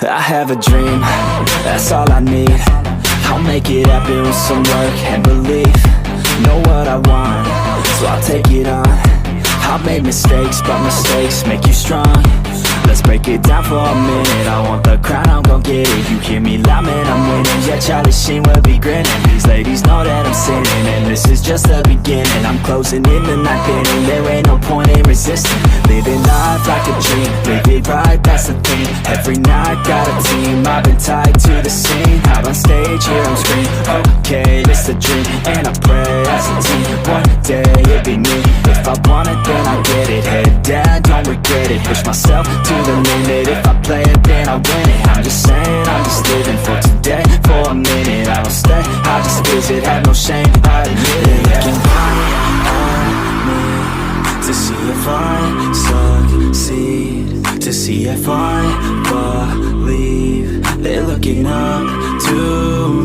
I have a dream, that's all I need. I'll make it happen with some work and belief. Know what I want, so I'll take it on. I've made mistakes, but mistakes make you strong. Let's break it down for a minute. I want the crown, I'm gon' get it. You hear me loud, man, I'm winning. Yeah, Charlie Sheen will be grinning. These ladies know that I'm sinning, and this is just the beginning. I'm closing in the ninth inning. There ain't no point in resisting. Living life like a dream, live it right, that's the thing. Every night got a team, I've been tied to the scene. Out on stage, here on screen. Okay, this a dream, and I pray as a team. One day it'll be me. If I want it, then I get it. Head down, don't regret it. Push myself to the limit. If I play it, then I win it. I'm just saying, I'm just living for today. For a minute, I don't stay, I just visit. Have no shame, I admit it. Looking right at me to see if I succeed, to see if I believe. They're looking up to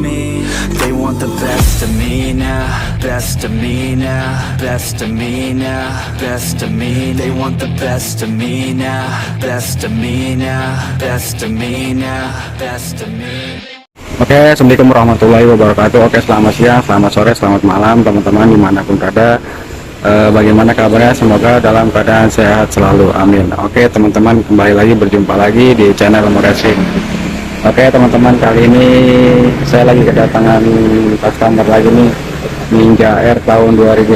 me. They want the best of me now, best of me now, best of me now, best of me. They want the best of me now, best of me now, best of me now, best of me. Oke, assalamualaikum warahmatullahi wabarakatuh. Oke, selamat siang, selamat sore, selamat malam teman-teman dimanapun berada. Bagaimana kabarnya? Semoga dalam keadaan sehat selalu, amin. Oke teman-teman, kembali lagi berjumpa lagi di channel Racing. Oke teman-teman, kali ini saya lagi kedatangan customer lagi nih, Ninja R tahun 2001.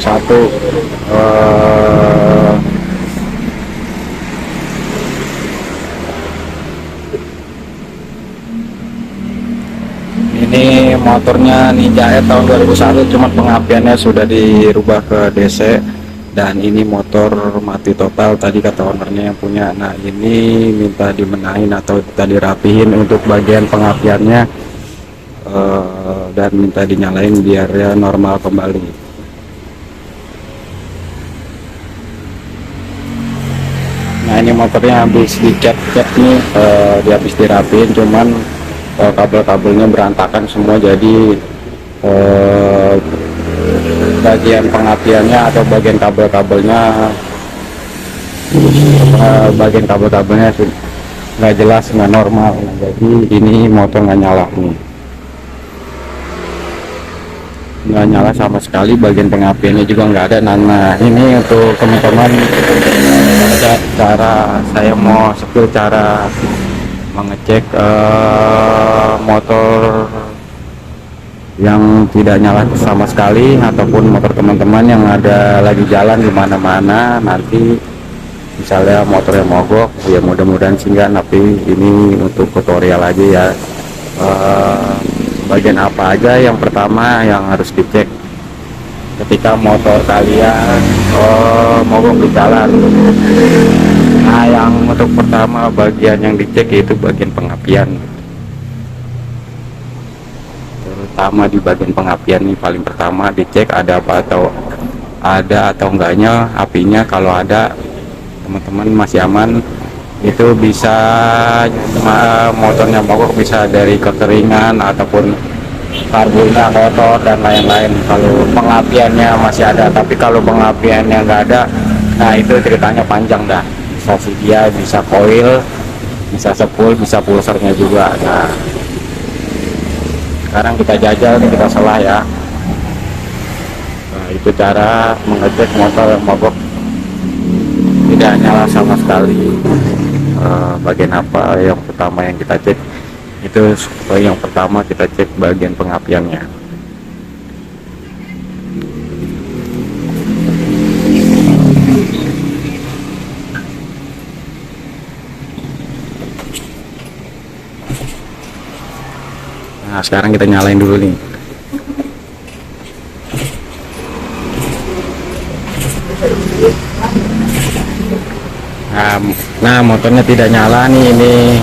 Ini motornya Ninja R tahun 2001, cuma pengapiannya sudah dirubah ke DC. Dan ini motor mati total, tadi kata ownernya yang punya. Nah ini minta dimenahin atau minta dirapihin untuk bagian pengapiannya, dan minta dinyalain biar ya normal kembali. Nah ini motornya habis dicat nih, dia habis dirapihin, cuman kabel-kabelnya berantakan semua. Jadi bagian pengapiannya atau bagian kabel-kabelnya nggak jelas, nggak normal. Jadi ini motor nggak nyala nih, nggak nyala sama sekali, bagian pengapiannya juga nggak ada. Nah ini untuk teman-teman ada cara, saya mau spill cara mengecek motor yang tidak nyala sama sekali, ataupun motor teman-teman yang ada lagi jalan di mana-mana. Nanti misalnya motor yang mogok, ya mudah-mudahan sih enggak, tapi ini untuk tutorial aja ya. Bagian apa aja yang pertama yang harus dicek ketika motor kalian mogok di jalan? Nah yang untuk pertama bagian yang dicek yaitu bagian pengapian. Terutama di bagian pengapian nih paling pertama dicek ada apa atau enggaknya apinya. Kalau ada, teman-teman masih aman. Itu bisa motornya mogok bisa dari kekeringan ataupun karbunya kotor dan lain-lain. Kalau pengapiannya masih ada, tapi kalau pengapiannya nggak ada, nah itu ceritanya panjang dah. Bisa sih dia bisa koil, bisa sepul, bisa pulsernya juga. Nah sekarang kita jajal nih, kita selah ya. Nah itu cara mengecek motor yang mogok tidak nyala sama sekali. Bagian apa yang pertama yang kita cek? Itu yang pertama kita cek bagian pengapiannya. Nah sekarang kita nyalain dulu nih. Nah motornya tidak nyala nih, ini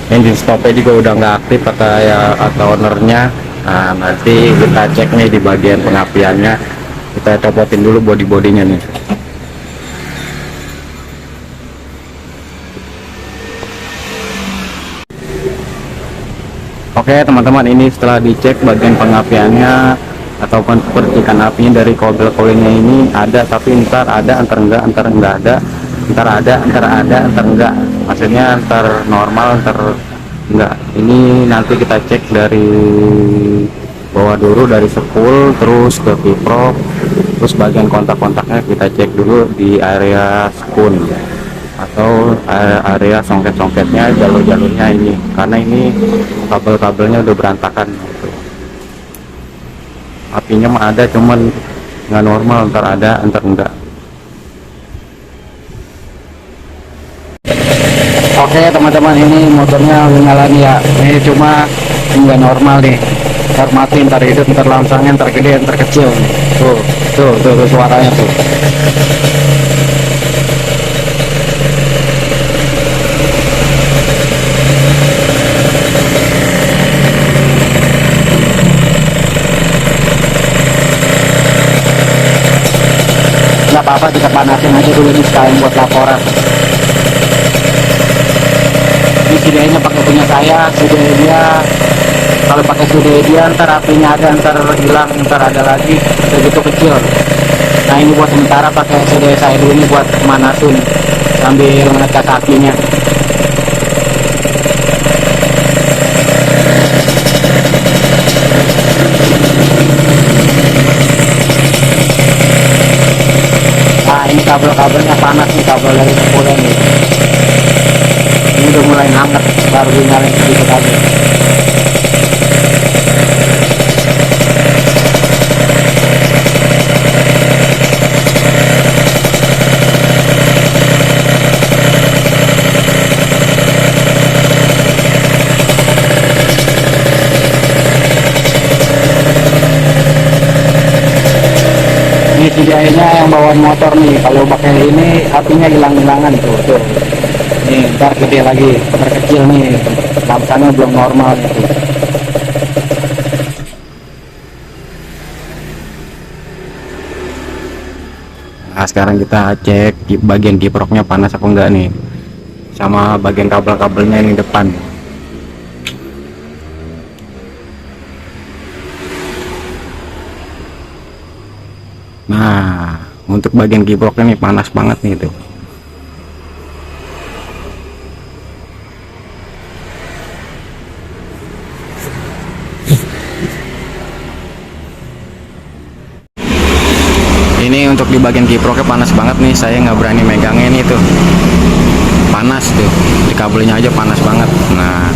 engine stopnya juga udah nggak aktif kata ownernya. Nah nanti kita cek nih di bagian pengapiannya, kita copotin dulu body-bodinya nih. Oke teman-teman, ini setelah dicek bagian pengapiannya ataupun percikan apinya dari coil-coilnya ini ada, tapi ntar ada, ntar enggak ada, ntar ada, ntar enggak. Maksudnya ntar normal, ntar enggak, ini nanti kita cek dari bawah dulu, dari spool terus ke kiprok, terus bagian kontak-kontaknya kita cek dulu di area spoon atau area songket-songketnya, jalur-jalurnya ini, karena ini kabel-kabelnya udah berantakan gitu. Apinya mah ada, cuman nggak normal, ntar ada ntar enggak. Oke teman-teman, ini motornya nyala nih ya, ini cuma nggak normal nih. Ntar mati, ntar hidup, ntar langsangnya, ntar gede, ntar kecil nih. Tuh suaranya tuh. Nggak apa-apa, kita panasin aja dulu nih sekalian buat laporan. Ini CDI-nya pakai punya saya, CDI dia. Kalau pakai CDI dia ntar apinya ada, ntar hilang, ntar ada lagi, begitu kecil. Nah ini buat sementara pakai CDI saya dulu ini buat manasin sambil ngecas apinya. Nah ini kabel-kabelnya panas nih, kabel dari sepuluh nih. Ini udah mulai hangat, baru dinyalain sedikit aja. Ini CDI-nya yang bawaan motor nih, kalau pakai ini apinya hilang-hilangan tuh. Nih ntar gede lagi, ntar kecil nih, langsangnya belum normal gitu. Nah sekarang kita cek di bagian kiproknya panas apa enggak nih, sama bagian kabel-kabelnya ini depan. Nah untuk bagian kiproknya nih panas banget nih tuh. Ini untuk di bagian kiproknya panas banget nih, saya nggak berani megangnya ini tuh, panas tuh, di kabelnya aja panas banget. Nah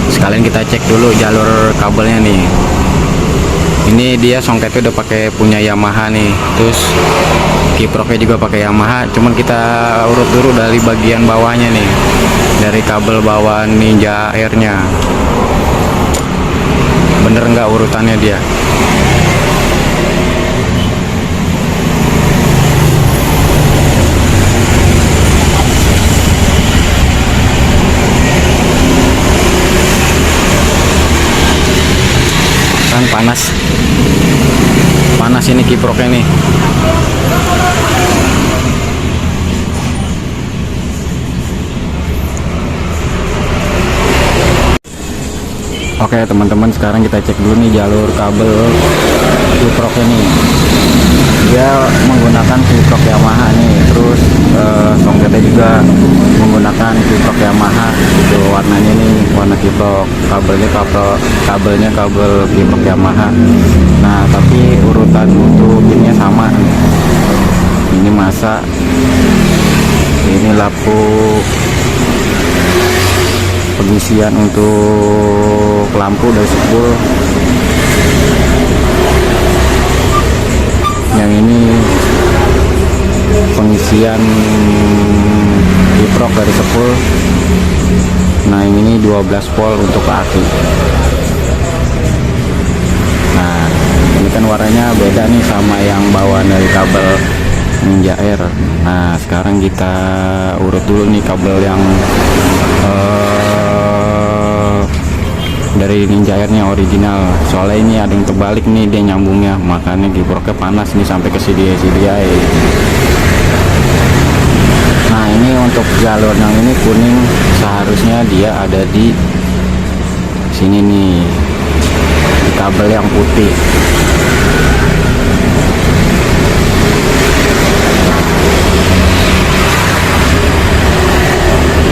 sekalian kita cek dulu jalur kabelnya nih. Ini dia songketnya udah pakai punya Yamaha nih, terus kiproknya juga pakai Yamaha, cuman kita urut dulu dari bagian bawahnya nih, dari kabel bawah Ninja Air-nya, bener nggak urutannya dia. Kan panas ini kiproknya nih. Oke teman-teman, sekarang kita cek dulu nih jalur kabel kiproknya nih. Dia menggunakan kiprok Yamaha nih, terus songketnya juga menggunakan kiprok Yamaha itu, warnanya nih warna kiprok, kabelnya kabel kiprok Yamaha. Nah tapi urutan untuk pinnya sama, ini masa ini lampu pengisian untuk lampu dari spool, yang ini pengisian kiprok dari spool. Nah yang ini 12 volt untuk aki. Nah ini kan warnanya beda nih sama yang bawaan dari kabel Ninja Air. Nah sekarang kita urut dulu nih kabel yang dari Ninja Air-nya original, soalnya ini ada yang terbalik nih dia nyambungnya, makanya kiproknya panas nih sampai ke CDI. Nah ini untuk jalur yang ini kuning, seharusnya dia ada di sini nih, di kabel yang putih.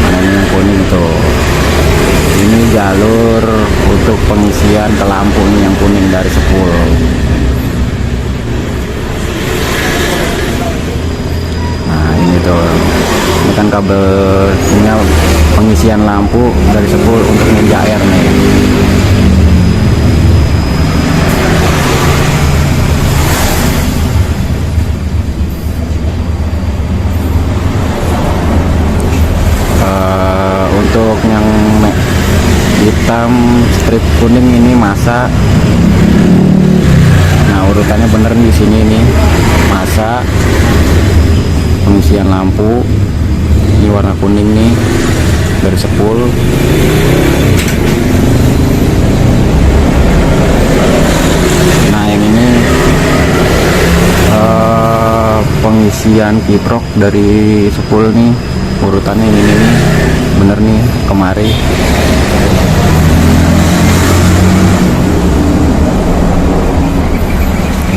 Mana ini yang kuning tuh, ini jalur untuk pengisian ke lampu nih yang kuning dari sepul. Nah ini tuh, ini kan kabel sinyal pengisian lampu dari sepul untuk ninja air nih. Untuk yang hitam strip kuning ini masa. Nah urutannya bener nih di sini nih, masa pengisian lampu. Ini warna kuning nih dari sepul. Nah yang ini pengisian kiprok dari sepul nih, urutannya ini nih bener nih kemari.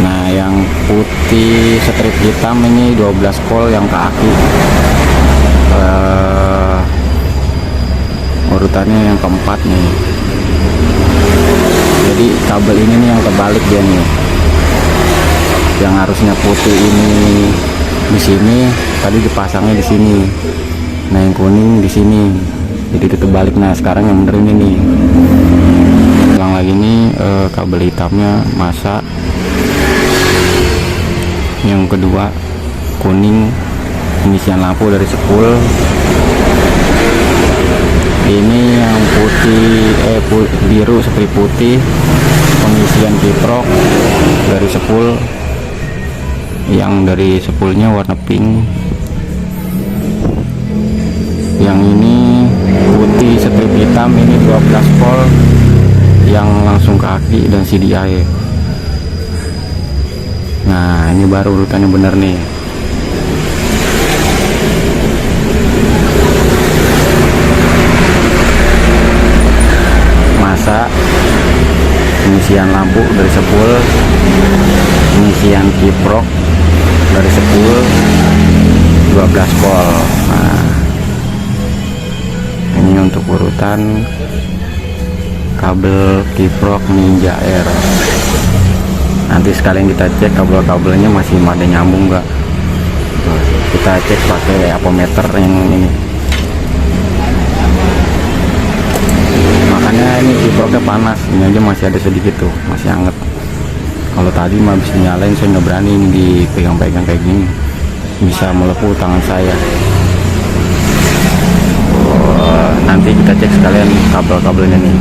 Nah yang putih strip hitam ini 12 volt yang ke aki. Urutannya yang keempat nih. Jadi kabel ini nih yang kebalik dia nih, yang harusnya putih ini di sini, tadi dipasangnya di sini. Nah yang kuning di sini, jadi terbalik. Nah sekarang yang bener ini nih. Ulang lagi nih, kabel hitamnya masa. Yang kedua kuning pengisian lampu dari sepul. Ini yang putih biru seperti putih pengisian kiprok dari sepul. Yang dari sepulnya warna pink. Yang ini putih strip hitam, ini 12 volt yang langsung ke aki dan CDI. Nah ini baru urutannya bener nih. Masa pengisian lampu dari sepul, pengisian kiprok dari sepul 12 volt. Nah ini untuk urutan kabel kiprok Ninja Air. Nanti sekalian kita cek kabel-kabelnya masih ada nyambung nggak. Kita cek pakai apometer yang ini. Makanya ini kiproknya panas, ini aja masih ada sedikit tuh, masih hangat. Kalau tadi mah bisa nyalain, saya nggak berani ini dipegang-pegang kayak gini, bisa melepuh tangan saya. Nanti kita cek sekalian kabel-kabelnya nih,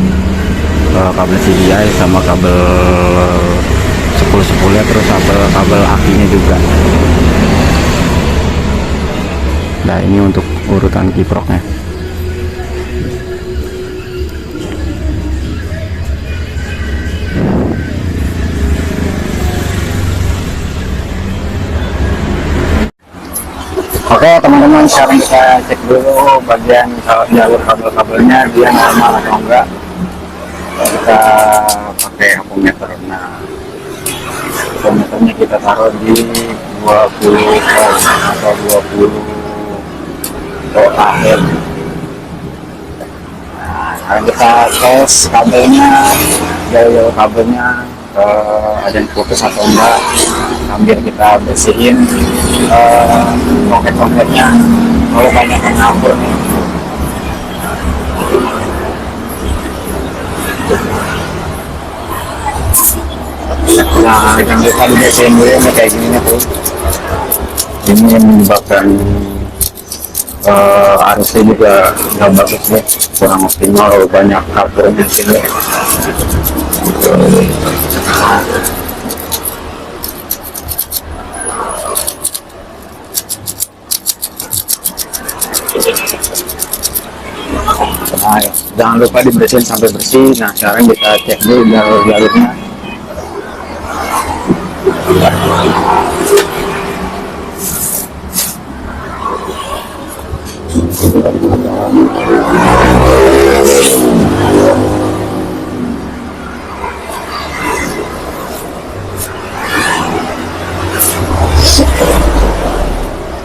kabel CDI sama kabel sepul-sepulnya, terus kabel akinya juga. Nah ini untuk urutan kiproknya. Oke teman-teman, sekarang kita cek dulu bagian jalur kabel-kabelnya dia normal atau enggak. Kita pakai apometer. Nah apometernya kita taruh di 20 volt atau 20 volt akhir. Nah sekarang kita tes kabelnya, jalur kabelnya ada yang putus atau enggak, sambil kita bersihin soket-soketnya kalau banyak yang ngabur nih. Nah yang kita dibersihin dulu ya, kayak gini tuh. Ini yang menyebabkan arusnya juga nggak bagus deh, kurang optimal, banyak kabur di sini. Nah, jangan lupa dibersihin sampai bersih. Nah sekarang kita cek dulu jalur-jalurnya.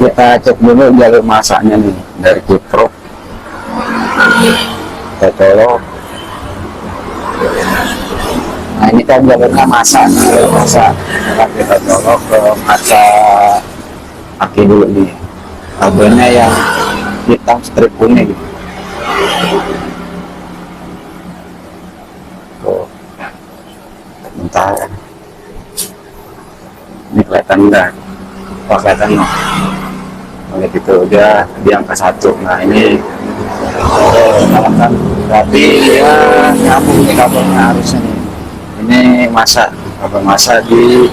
Kita cek dulu jalur masanya nih dari kiprok. Kita colok ini kan jalurnya masak, masak. Sekarang kita colok ke kaca kaki dulu nih. Kabelnya yang hitam strip kuning. Tuh, bentar. Ini kelihatan enggak? Wah, kelihatan no. Oleh gitu udah diangkat satu. Nah ini kan berarti dia nyambung nih kabelnya harusnya nih. Ini masa kabel masa di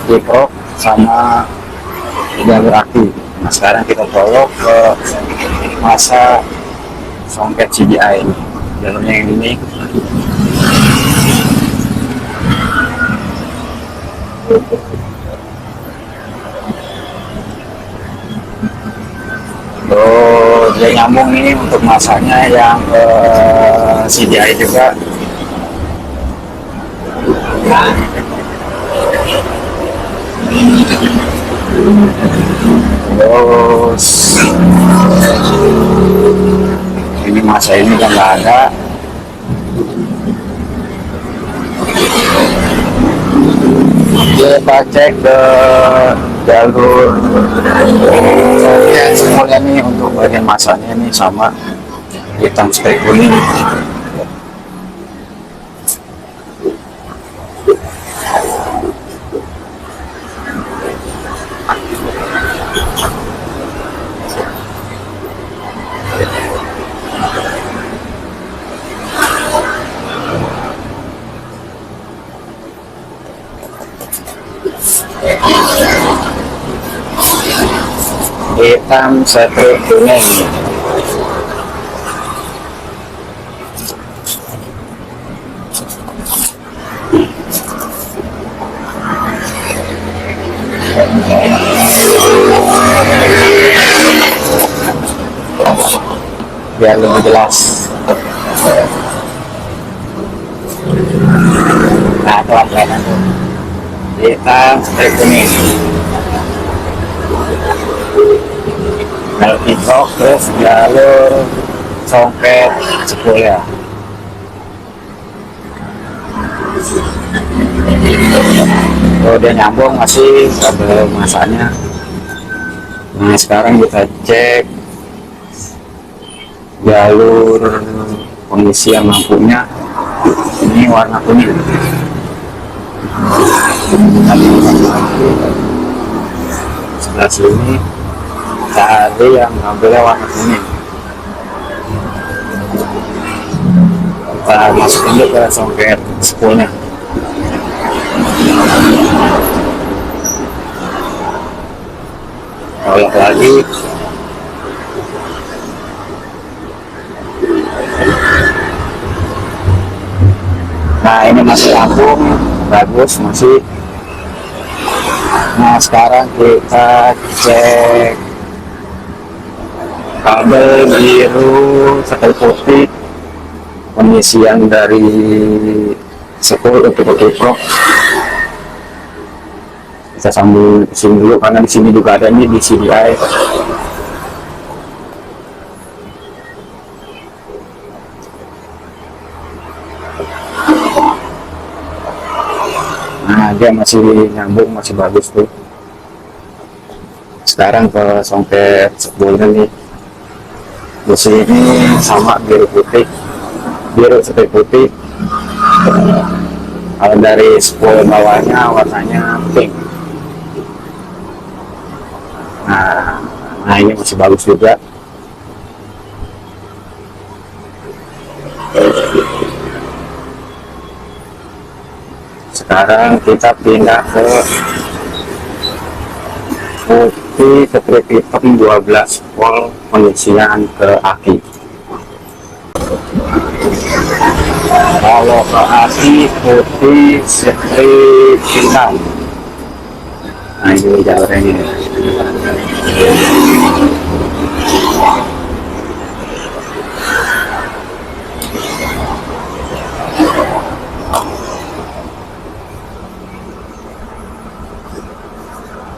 diprok sama jalur aki. Nah sekarang kita colok ke masa songket CDI ini. Jalurnya yang ini. Tuh, dia nyambung ini untuk masanya yang CDI juga. Terus ini masa ini kan nggak ada. Kita cek ke jalur semuanya nih untuk bagian masanya nih sama hitam strip kuning. Hitam strip kuning. Biar lebih jelas. Nah, telah kelihatan tuh. Hitam strip kuning. Jalur kiprok terus jalur songket sepul ya. Oh, dia nyambung masih kabel masanya. Nah sekarang kita cek jalur pengisian lampunya. Ini warna kuning. Sebelah sini tadi yang kabelnya warna kuning. Kita masukin dulu ke songket spoolnya. Kolok lagi. Nah ini masih nyambung, bagus masih. Nah sekarang kita cek kabel biru setel putih pengisian dari spool untuk kiprok. Kita sambung sini dulu karena di sini juga ada nih di CDI. Nah dia masih nyambung, masih bagus tuh. Sekarang ke songket spoolnya nih. Di sini sama biru putih, biru seperti putih. Kalau dari spool bawahnya warnanya pink. Nah ini masih bagus juga. Sekarang kita pindah ke putih strip hitam 12 volt pengisian ke aki. Kalau ke aki putih strip hitam. Nah ini jalurnya ini.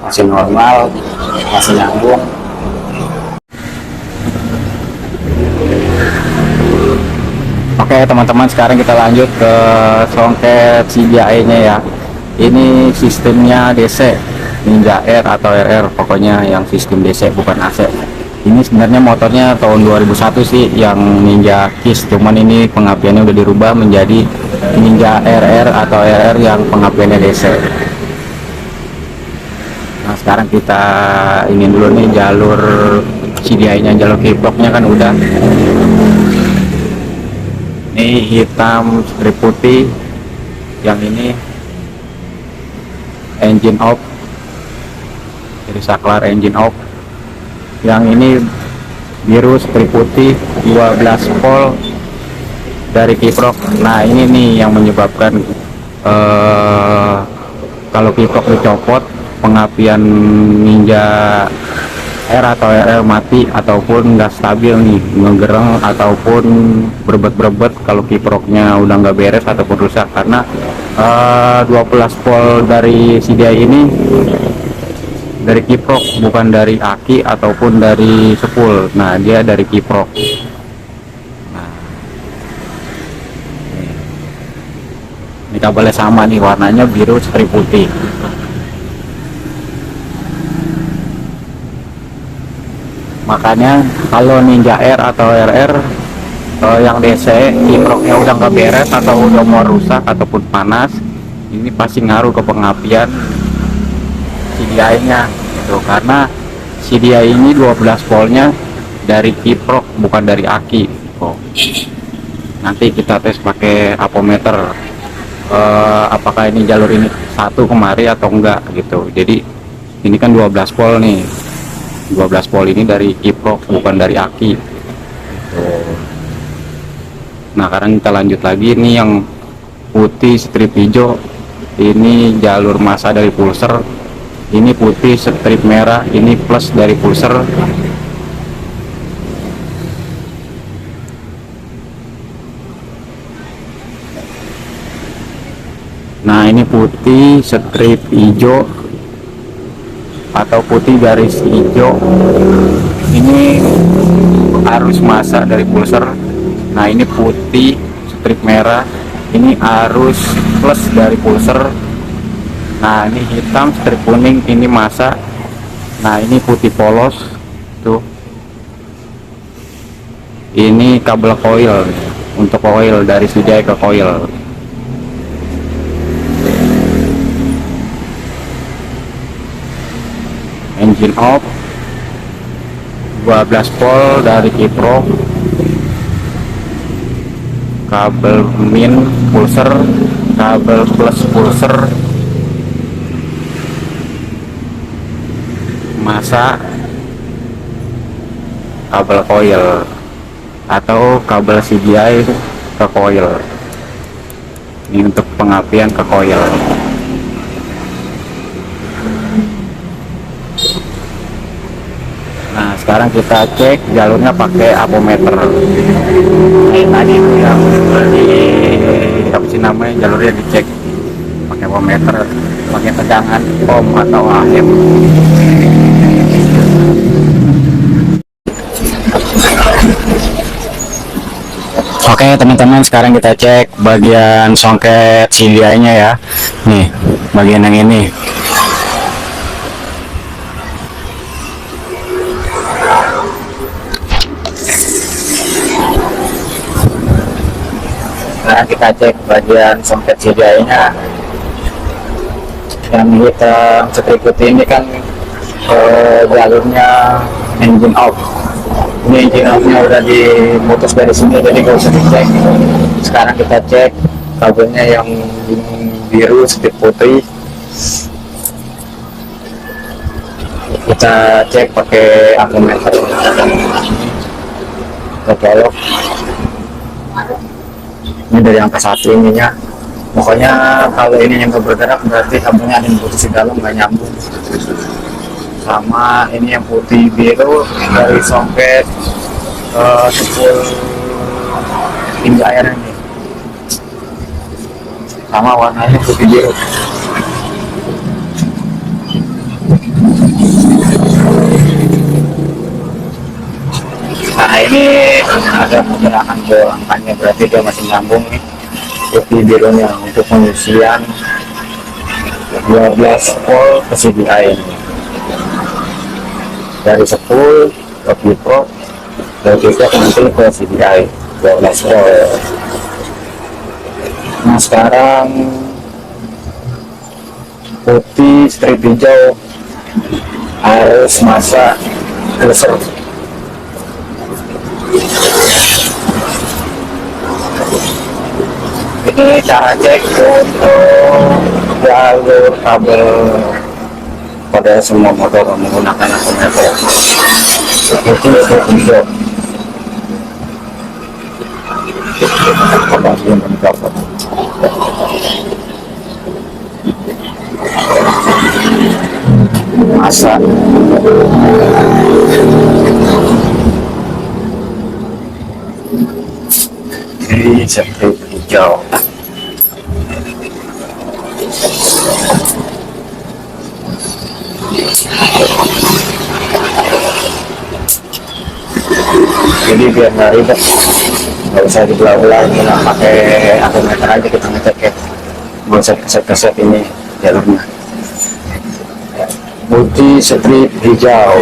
Masih normal, masih nyambung. Oke teman-teman, sekarang kita lanjut ke songket CDI nya ya. Ini sistemnya DC Ninja R atau RR, pokoknya yang sistem DC bukan AC. Ini sebenarnya motornya tahun 2001 sih yang Ninja Kiss, cuman ini pengapiannya udah dirubah menjadi Ninja RR atau RR yang pengapiannya DC. Nah sekarang kita ingin dulu nih jalur CDI nya, jalur kickboxnya kan udah. Ini hitam strip putih, yang ini engine off, jadi saklar engine off. Yang ini biru strip putih 12 volt dari kiprok. Nah ini nih yang menyebabkan kalau kiprok dicopot, pengapian Ninja R atau RR mati ataupun nggak stabil nih, ngegereng ataupun berbet kalau kiproknya udah nggak beres ataupun rusak. Karena 12 volt dari CDI ini dari kiprok, bukan dari aki ataupun dari sepul. Nah dia dari kiprok. Nah, ini kabelnya sama nih, warnanya biru strip putih. Makanya kalau Ninja R atau RR yang DC kiproknya udah nggak beres atau udah mau rusak ataupun panas, ini pasti ngaruh ke pengapian CDI nya gitu. Karena CDI ini 12 voltnya dari kiprok bukan dari aki. Nanti kita tes pakai apometer apakah ini jalur ini satu kemari atau enggak gitu. Jadi ini kan 12 volt nih, 12 volt ini dari kiprok bukan dari aki gitu. Nah sekarang kita lanjut lagi. Ini yang putih strip hijau, ini jalur massa dari pulser. Ini putih strip merah, ini plus dari pulser. Nah ini putih strip hijau atau putih garis hijau, ini arus massa dari pulser. Nah ini putih strip merah, ini arus plus dari pulser. Nah ini hitam strip kuning, ini massa. Nah ini putih polos tuh, ini kabel coil untuk coil dari CDI ke coil. Engine off 12 volt dari kiprok, kabel min pulser, kabel plus pulser, massa, kabel coil atau kabel CDI ke coil. Ini untuk pengapian ke coil. Nah sekarang kita cek jalurnya pakai apometer. Tadi itu yang di apa sih namanya, jalurnya dicek pakai apometer, pakai tegangan ohm atau AM. Oke teman-teman, sekarang kita cek bagian songket CDI nya ya. Nih bagian yang ini. Nah kita cek bagian songket CDI nya. Yang kita ikuti ini kan jalurnya engine off. Ini engine off nya udah diputus dari sini, jadi nggak usah dicek. Sekarang kita cek kabelnya yang biru strip putih. Kita cek pakai apometer. Kita colok. Ini dari angka 1 ininya. Pokoknya kalau ini yang bergerak berarti kabelnya ada yang putus di dalam, nggak nyambung. Sama ini yang putih biru dari songket sepul Ninja R ini, sama warnanya putih biru. Nah ini ada pergerakan ke angkanya, berarti dia masih nyambung nih. Putih birunya untuk pengisian 12 volt ke CDI ini. Dari 10 ke Vipro, dari Vipro nanti ke CDI 12 volt. Nah sekarang putih strip hijau harus masa closer. Ini cara cek untuk jalur kabel pada semua motor menggunakan akumulator. Itu hijau. Masa ini seperti hijau. Jadi biar nggak ribet, nggak usah dibelah-belah, kita pakai akumulator aja, kita ngecek ya, nggak usah keset-keset ini jalurnya. Putih strip hijau.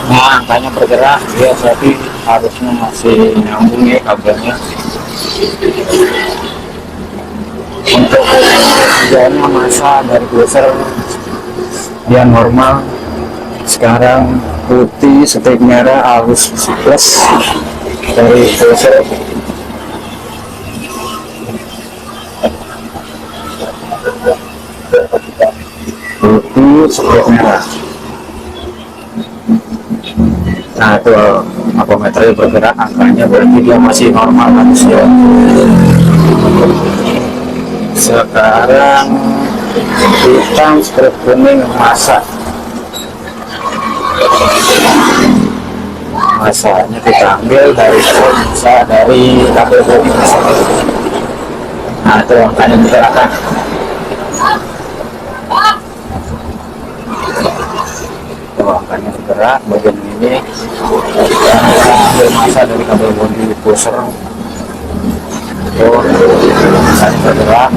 Nah, angkanya bergerak, dia berarti harusnya masih nyambung ya kabelnya. Untuk hijaunya masa dari closer dia normal. Sekarang putih strip merah arus plus dari closer. Putih strip merah. Nah itu akumulatornya bergerak, angkanya berarti dia masih normal harusnya. Sekarang hitam strip kuning masa. Masanya kita ambil dari masa dari kabel bodi. Nah itu angkanya bergerak. Angkanya bergerak bagian ini, ambil masa dari kabel bodi pusher. Masanya bergerak,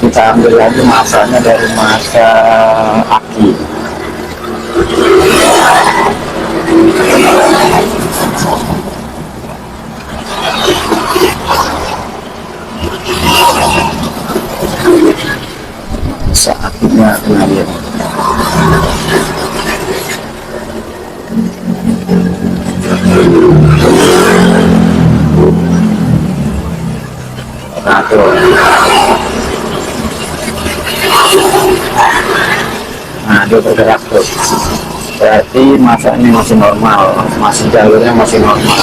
kita ambil lagi masanya dari masa aki. Saatnya kemudian nah dia bergerak tuh, berarti masanya masih normal, masih jalurnya masih normal.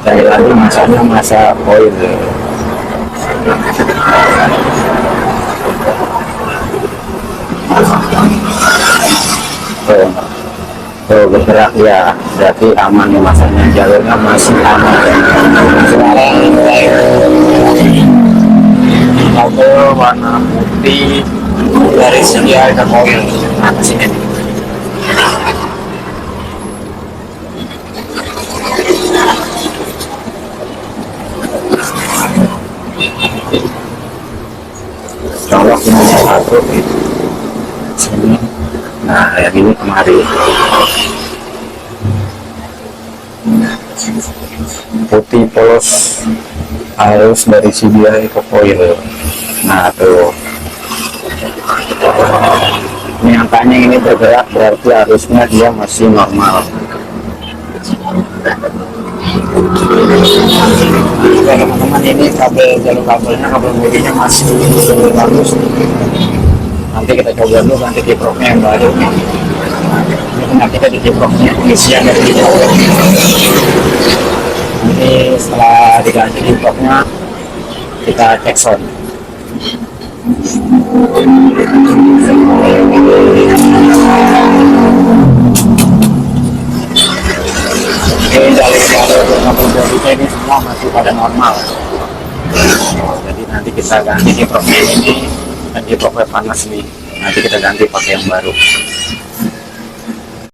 Cari lagi masanya masa koin. Tuh bergerak ya, berarti aman nih masanya, jalurnya masih aman. Sekarang kabel warna putih dari segi harga koil. Nah kesini nih. Colok ini satu sini. Nah yang ini kemari. Putih polos arus dari CDI ke koil. Nah tuh ini angkanya ini bergerak, berarti arusnya dia masih normal. Teman-teman, ini jalur kabelnya, kabel bodinya masih bagus. Nanti kita coba dulu ganti kiproknya yang baru. Nah kita di kiproknya pengisian dari kiprok. Nanti setelah diganti kiproknya kita cek sound. Jadi ini semua masih pada normal. Jadi nanti kita ganti di profil ini dan di profil panas nih. Nanti kita ganti pakai yang baru.